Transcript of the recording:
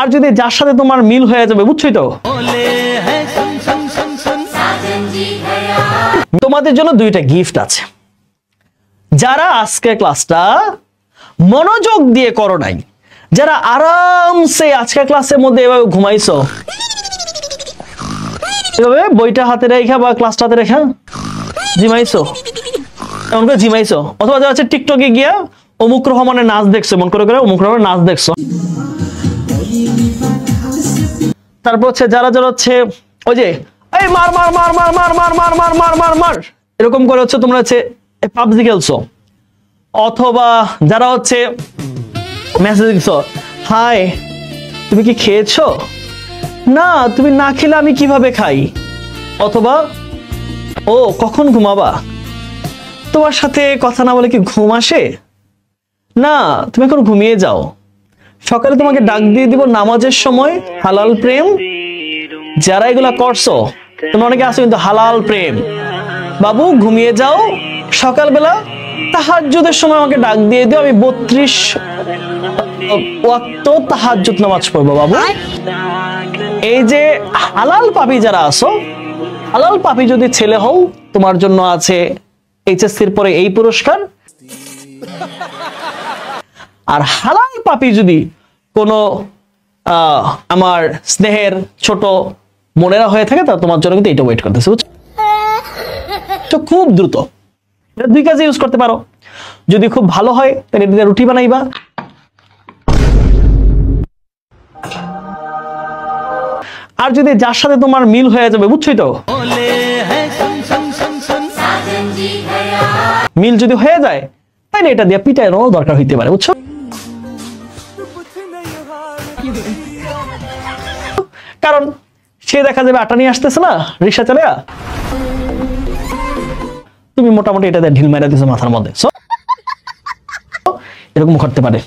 আর যদি যার সাথে তোমার মিল হয়ে যাবে, বুঝছই তো, তোমাদের জন্য দুইটা গিফট আছে। যারা আজকে ক্লাসটা মনোযোগ দিয়ে করো নাই, যারা আরামসে আজকে ক্লাসের মধ্যে এভাবে ঘুমাইছো, এভাবে বইটা হাতে রেখা বা ক্লাসটা হাতে রেখা জিমাইছো, এমন করে জিমাইছো, অথবা যারা হচ্ছে টিকটকে গিয়া অমুক রহমানের নাচ দেখছো, মন করে করে অমুক রহমানের নাচ দেখছো। তারপর হচ্ছে যারা যারা হচ্ছে ওই যে এই মার মার মার মার মার মার মার মার মার মার মার এরকম করে হচ্ছে তোমরা হচ্ছে পাবজি খেলছো, অথবা যারা হচ্ছে মেসেজ দিছো, হাই তুমি কি খেয়েছো? না, তুমি না খেলে আমি কিভাবে খাই? অথবা ও কখন ঘুমাবা? তোমার সাথে কথা না বলে কি ঘুম আসে? না, তুমি এখন ঘুমিয়ে যাও, সকালে তোমাকে ডাক দিয়ে দিব নামাজের সময়। হালাল প্রেম, যারা এগুলা করছো তোমরা অনেকে আছো কিন্তু হালাল প্রেম, বাবু ঘুমিয়ে যাও, সকালবেলা তাহাজ্জুদের সময় আমাকে ডাক দিয়ে দিও, আমি 32 ওয়াক্ত তাহাজ্জুদ নামাজ পড়বো বাবু। এই যে হালাল পাপী যারা আছো, হালাল পাপী যদি ছেলে হও, তোমার জন্য আছে এইচএসসির পরে এই পুরস্কার। আর হালাল পাপী যদি কোনো আমার স্নেহের ছোট মনেরা হয়ে থাকে, তা তোমার জন্য কিন্তু এটা ওয়েট করতেছে, বুঝছো? তো খুব দ্রুত এটা দুই কাজে ইউজ করতে পারো। যদি খুব ভালো হয় তাহলে এটা রুটি বানাইবা, আর যদি যার সাথে তোমার মিল হয়ে যাবে, বুঝছই তো, মিল যদি হয়ে যায় তাহলে এটা দিয়ে পিটানো দরকার হইতে পারে, বুঝছো? কারণ সে দেখা যাবে আটা নিয়ে আসতেছে না রিক্সা চালিয়া, তুমি মোটামুটি এটা দিয়ে ঢিল মেরে দিছো মাথার মধ্যে, এরকম করতে পারে।